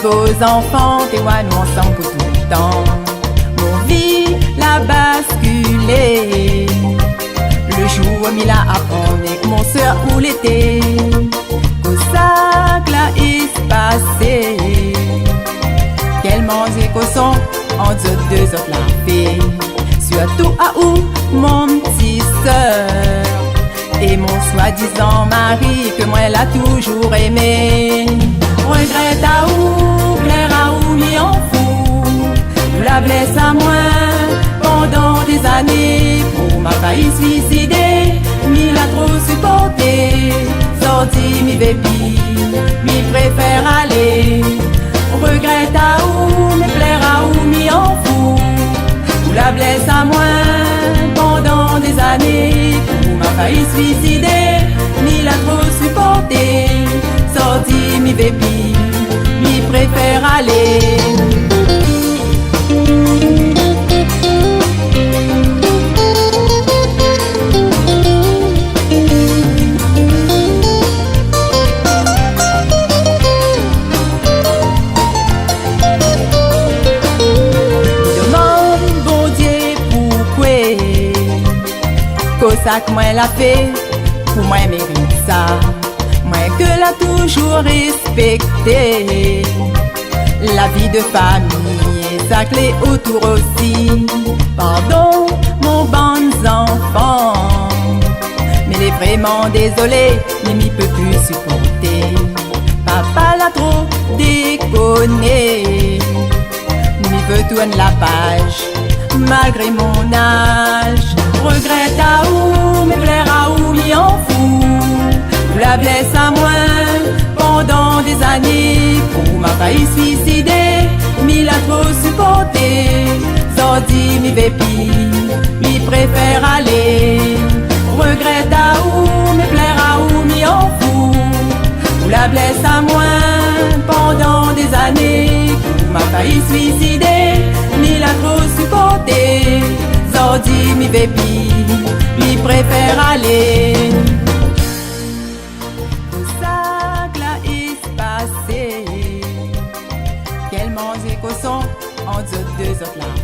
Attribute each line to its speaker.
Speaker 1: vos enfants, t'es moi nous ensemble pour tout le temps. Mon vie l'a basculé. Le jour où il a appris que mon soeur ou l'été, qu'au sac là il se passait. Qu'elle mangeait qu'au son, en deux autres la fée. Surtout à où mon petit sœur et mon soi-disant mari que moi elle a toujours aimé. Regrette à où, plaire à où, m'y en fout. La blesse à moi pendant des années. Pour ma failli suicider, m'y l'a trop supporté. Sorti mi vépi, m'y préfère aller. Regrette à où, mais plaire à où, m'y en fout. La blesse à moi pendant des années. Pour ma failli suicider, m'y l'a trop supporté. Sorti mi vépi, m'y préfère aller. Ça que moi l'a fait, pour moi mérite ça. Moi que l'a toujours respecté. La vie de famille et sa clé autour aussi. Pardon mon bon enfant, mais il est vraiment désolé, mais m'y peut plus supporter. Papa l'a trop déconné, m'y veut tourner la page, malgré mon âge. Regrette à où, mais plaire à où, m'y en fout. La blesse à moi pendant des années. Pour ma failli suicider, m'y l'a trop supporté. Sorti mi vépi, m'y préfère aller. Regrette à où, mais plaire à où, m'y en fout. La blesse à moi pendant des années. Pour ma failli suicider, m'y l'a trop supporté. Sorti mi vépi, m'y préfère aller. Au sac là il se passait. Qu'elle mangeait qu'au son, en deux autres là.